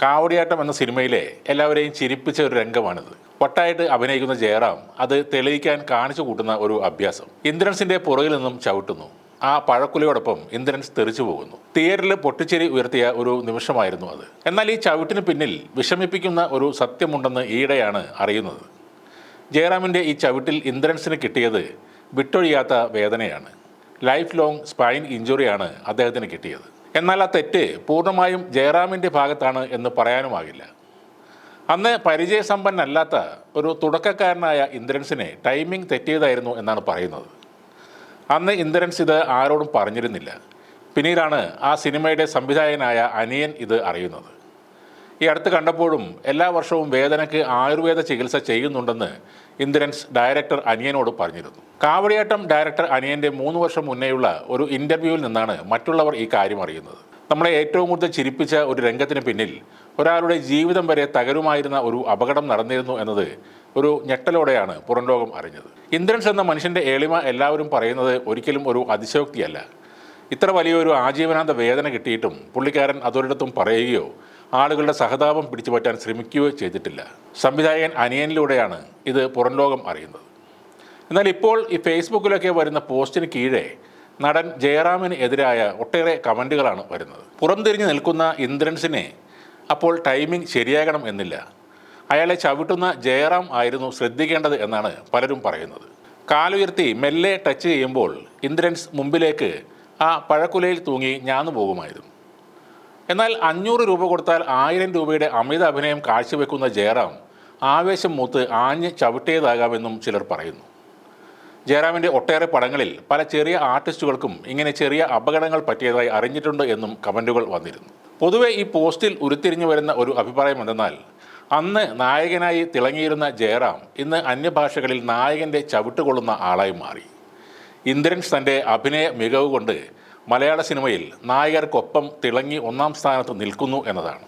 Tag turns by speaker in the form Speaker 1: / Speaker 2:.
Speaker 1: കാവടിയാട്ടം എന്ന സിനിമയിലെ എല്ലാവരെയും ചിരിപ്പിച്ച ഒരു രംഗമാണിത്. ഒട്ടായിട്ട് അഭിനയിക്കുന്ന ജയറാം അത് തെളിയിക്കാൻ കാണിച്ചു കൂട്ടുന്ന ഒരു അഭ്യാസം. ഇന്ദ്രൻസിന്റെ പുറകിൽ നിന്നും ചവിട്ടുന്നു. ആ പഴക്കുലയോടൊപ്പം ഇന്ദ്രൻസ് തെറിച്ചു പോകുന്നു. തിയേറ്ററിൽ പൊട്ടിച്ചിരി ഉയർത്തിയ ഒരു നിമിഷമായിരുന്നു അത്. എന്നാൽ ഈ ചവിട്ടിന് പിന്നിൽ വിഷമിപ്പിക്കുന്ന ഒരു സത്യമുണ്ടെന്ന് ഈയിടെയാണ് അറിയുന്നത്. ജയറാമിന്റെ ഈ ചവിട്ടിൽ ഇന്ദ്രൻസിന് കിട്ടിയത് വിട്ടൊഴിയാത്ത വേദനയാണ്. ലൈഫ് ലോങ് സ്പൈൻ ഇഞ്ചുറിയാണ് അദ്ദേഹത്തിന് കിട്ടിയത്. എന്നാൽ ആ തെറ്റ് പൂർണ്ണമായും ജയറാമിൻ്റെ ഭാഗത്താണ് എന്ന് പറയാനുമാകില്ല. അന്ന് പരിചയസമ്പന്നല്ലാത്ത ഒരു തുടക്കക്കാരനായ ഇന്ദ്രൻസിനെ ടൈമിംഗ് തെറ്റിയതായിരുന്നു എന്നാണ് പറയുന്നത്. അന്ന് ഇന്ദ്രൻസ് ഇത് ആരോടും പറഞ്ഞിരുന്നില്ല. പിന്നീടാണ് ആ സിനിമയുടെ സംവിധായകനായ അനിയൻ ഇത് അറിയുന്നത്. ഈ അടുത്ത് കണ്ടപ്പോഴും എല്ലാ വർഷവും വേദനയ്ക്ക് ആയുർവേദ ചികിത്സ ചെയ്യുന്നുണ്ടെന്ന് ഇന്ദ്രൻസ് ഡയറക്ടർ അനിയനോട് പറഞ്ഞിരുന്നു. കാവടിയാട്ടം ഡയറക്ടർ അനിയൻ്റെ 3 വർഷം മുന്നേയുള്ള ഒരു ഇൻ്റർവ്യൂവിൽ നിന്നാണ് മറ്റുള്ളവർ ഈ കാര്യം അറിയുന്നത്. നമ്മളെ ഏറ്റവും കൂടുതൽ ചിരിപ്പിച്ച ഒരു രംഗത്തിന് പിന്നിൽ ഒരാളുടെ ജീവിതം വരെ തകരുമായിരുന്ന ഒരു അപകടം നടന്നിരുന്നു എന്നത് ഒരു ഞെട്ടലോടെയാണ് പുറം ലോകം അറിഞ്ഞത്. ഇന്ദ്രൻസ് എന്ന മനുഷ്യൻ്റെ എളിമ എല്ലാവരും പറയുന്നത് ഒരിക്കലും ഒരു അതിശയോക്തിയല്ല. ഇത്ര വലിയൊരു ആജീവനാന്ത വേദന കിട്ടിയിട്ടും പുള്ളിക്കാരൻ അതൊരിടത്തും പറയുകയോ ആളുകളുടെ സഹതാപം പിടിച്ചുപറ്റാൻ ശ്രമിക്കുകയോ ചെയ്തിട്ടില്ല. സംവിധായകൻ അനിയനിലൂടെയാണ് ഇത് പുറം ലോകം അറിയുന്നത്. എന്നാൽ ഇപ്പോൾ ഈ ഫേസ്ബുക്കിലൊക്കെ വരുന്ന പോസ്റ്റിന് കീഴെ നടൻ ജയറാമിന് എതിരായ ഒട്ടേറെ കമൻറ്റുകളാണ് വരുന്നത്. പുറംതിരിഞ്ഞ് നിൽക്കുന്ന ഇന്ദ്രൻസിനെ അപ്പോൾ ടൈമിംഗ് ശരിയാകണം എന്നില്ല. അയാളെ ചവിട്ടുന്ന ജയറാം ആയിരുന്നു ശ്രദ്ധിക്കേണ്ടത് എന്നാണ് പലരും പറയുന്നത്. കാലുയർത്തി മെല്ലെ ടച്ച് ചെയ്യുമ്പോൾ ഇന്ദ്രൻസ് മുമ്പിലേക്ക് ആ പഴക്കുലയിൽ തൂങ്ങി ഞാന്നു പോകുമായിരുന്നു. എന്നാൽ 500 രൂപ കൊടുത്താൽ 1000 രൂപയുടെ അമിത അഭിനയം കാഴ്ചവെക്കുന്ന ജയറാം ആവേശം മൂത്ത് ആഞ്ഞ് ചവിട്ടിയതാകാമെന്നും ചിലർ പറയുന്നു. ജയറാമിൻ്റെ ഒട്ടേറെ പടങ്ങളിൽ പല ചെറിയ ആർട്ടിസ്റ്റുകൾക്കും ഇങ്ങനെ ചെറിയ അപകടങ്ങൾ പറ്റിയതായി അറിഞ്ഞിട്ടുണ്ട് എന്നും കമൻറ്റുകൾ വന്നിരുന്നു. പൊതുവെ ഈ പോസ്റ്റിൽ ഉരുത്തിരിഞ്ഞു വരുന്ന ഒരു അഭിപ്രായം എന്തെന്നാൽ അന്ന് നായകനായി തിളങ്ങിയിരുന്ന ജയറാം ഇന്ന് അന്യഭാഷകളിൽ നായകൻ്റെ ചവിട്ടുകൊള്ളുന്ന ആളായി മാറി. ഇന്ദ്രൻസ് തൻ്റെ അഭിനയ മികവ് കൊണ്ട് മലയാള സിനിമയിൽ നായകർക്കൊപ്പം തിളങ്ങി 1ാം സ്ഥാനത്ത് നിൽക്കുന്നു എന്നതാണ്.